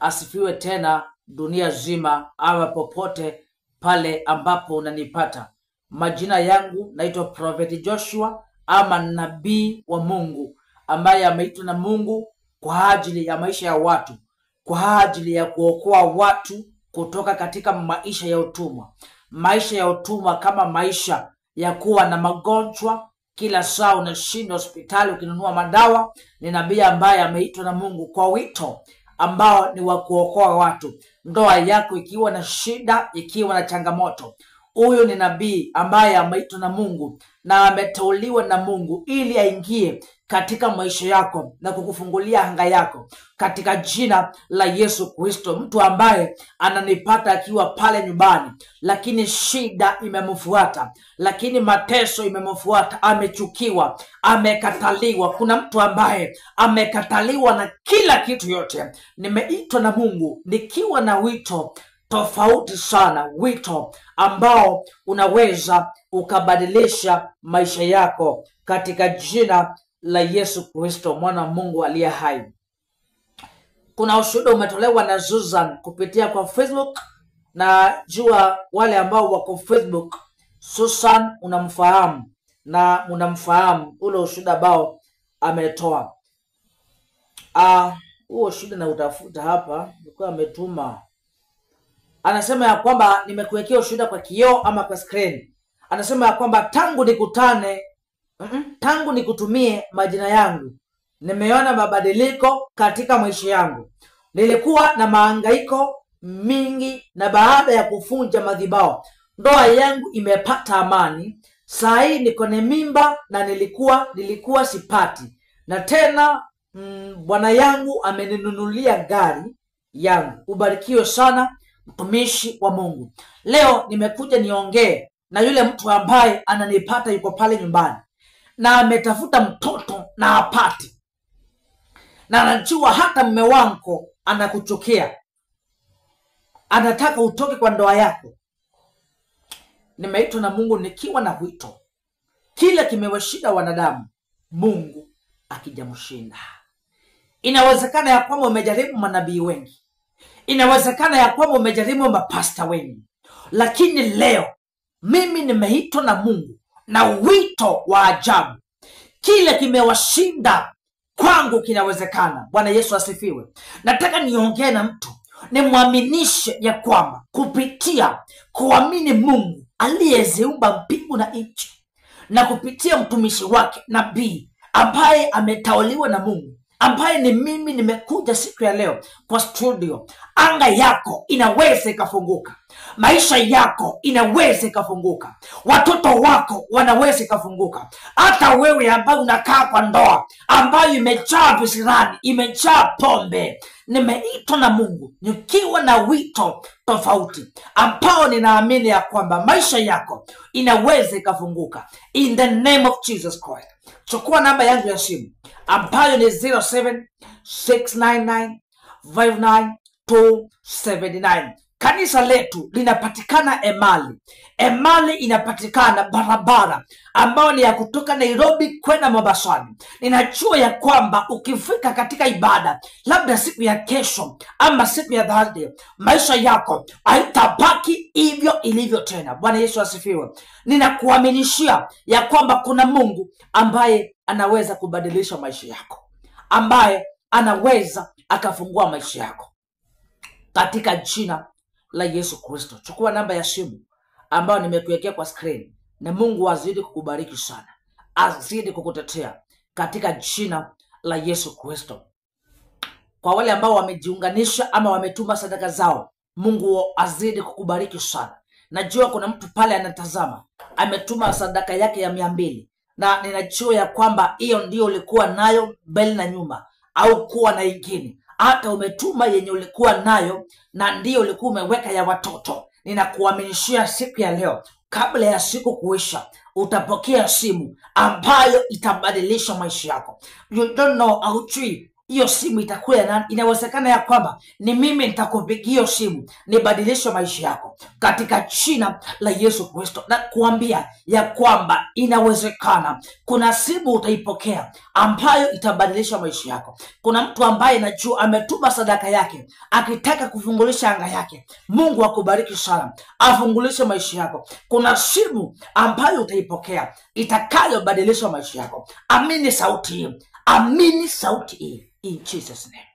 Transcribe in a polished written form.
Asifiwe tena dunia zima, ama popote pale ambapo unanipata. Majina yangu naitwa Prophet Joshua, ama nabii wa Mungu ambaye ameitwa na Mungu kwa ajili ya maisha ya watu, kwa ajili ya kuokoa watu kutoka katika maisha ya utumwa. Maisha ya utumwa kama maisha ya kuwa na magonjwa, kila saa unashinda hospitali ukinunua madawa. Ni nabii ambaye ameitwa na Mungu kwa wito ambao ni wa kuokoa watu. Ndoa yako ikiwa na shida, ikiwa na changamoto, huyu ni nabii ambaye ameitwa na Mungu na ameteuliwa na Mungu ili aingie katika maisha yako na kukufungulia anga yako katika jina la Yesu Kristo. Mtu ambaye ananipata akiwa pale nyumbani, lakini shida imemfuata, lakini mateso imemfuata, amechukiwa, amekataliwa. Kuna mtu ambaye amekataliwa na kila kitu yote. Nimeitwa na Mungu nikiwa na wito tofauti sana, wito ambao unaweza ukabadilisha maisha yako katika jina la Yesu Kristo, mwana wa Mungu aliye hai. Kuna ushuhuda umetolewa na Susan kupitia kwa Facebook, na jua wale ambao wako Facebook, Susan unamfahamu na unamfahamu ule ushuhuda ambao ametoa. Huo ushuhuda na utafuta hapa, nilikuwa ametuma. Anasema ya kwamba nimekuwekea ushuhuda kwa kioo ama kwa screen. Anasema ya kwamba tangu nikutumie majina yangu, nimeona mabadiliko katika maisha yangu. Nilikuwa na mahangaiko mingi, na baada ya kufunja madhabahu, ndoa yangu imepata amani. Saa hii niko na mimba na nilikuwa sipati. Na tena bwana yangu ameninunulia gari yangu. Ubarikiwe sana mtumishi wa Mungu. Leo nimekuja niongee na yule mtu ambaye ananipata yuko pale nyumbani na ametafuta mtoto na hapati, na anajua hata mume wako anakuchukia, anataka utoke kwa ndoa yako. Nimeitwa na Mungu nikiwa na wito. Kila kimewashinda wanadamu, Mungu akijamshinda. Inawezekana ya kwamba umejaribu manabii wengi, inawezekana ya kwamba umejaribu mapasta wengi, lakini leo mimi nimeitwa na Mungu na wito wa ajabu. Kile kimewashinda kwangu kinawezekana. Bwana Yesu asifiwe. Nataka niongee na mtu, nimwaminishe ya kwamba kupitia kuamini Mungu aliyeziumba mbingu na nchi, na kupitia mtumishi wake nabii ambaye ametauliwa na Mungu, ambaye ni mimi, nimekuja siku ya leo kwa studio. Anga yako inaweza ikafunguka, maisha yako inaweza ikafunguka, watoto wako wanaweza ikafunguka. Hata wewe ambaye unakaa kwa ndoa ambayo imejaa visirani, imejaa pombe, nimeitwa na Mungu nikiwa na wito tofauti ambao ninaamini ya kwamba maisha yako inaweza ikafunguka in the name of Jesus Christ. Chukua namba yangu ya simu ambayo ni 0769959279. Kanisa letu linapatikana Emali. Emali inapatikana barabara ambayo ni ya kutoka Nairobi kwenda Mombasani. Ninajua ya kwamba ukifika katika ibada, labda siku ya kesho ama siku ya Thursday, maisha yako haitabaki hivyo ilivyo tena. Bwana Yesu asifiwe. Ninakuaminishia ya kwamba kuna Mungu ambaye anaweza kubadilisha maisha yako, ambaye anaweza akafungua maisha yako katika jina la Yesu Kristo. Chukua namba ya simu ambayo nimekuwekea kwa screen, na Mungu azidi kukubariki sana, azidi kukutetea katika jina la Yesu Kristo. Kwa wale ambao wamejiunganisha ama wametuma sadaka zao, Mungu azidi kukubariki sana. Najua kuna mtu pale anatazama ametuma sadaka yake ya 200, na ninajua ya kwamba hiyo ndio ulikuwa nayo mbele na nyuma, au kuwa na ingine. Hata umetuma yenye ulikuwa nayo na ndio ulikuwa umeweka ya watoto. Ninakuaminishia siku ya leo, kabla ya siku kuisha, utapokea simu ambayo itabadilisha maisha yako. You don't know, haujui hiyo simu itakuwa ya nani? Inawezekana ya kwamba ni mimi nitakupigia hiyo simu nibadilishe maisha yako katika jina la Yesu Kristo. Na kuambia ya kwamba inawezekana kuna simu utaipokea ambayo itabadilisha maisha yako. Kuna mtu ambaye najua ametuma sadaka yake akitaka kufungulisha anga yake. Mungu akubariki sana, afungulishe maisha yako. Kuna simu ambayo utaipokea itakayobadilisha maisha yako. Amini sauti hii, amini sauti hii. In Jesus' name.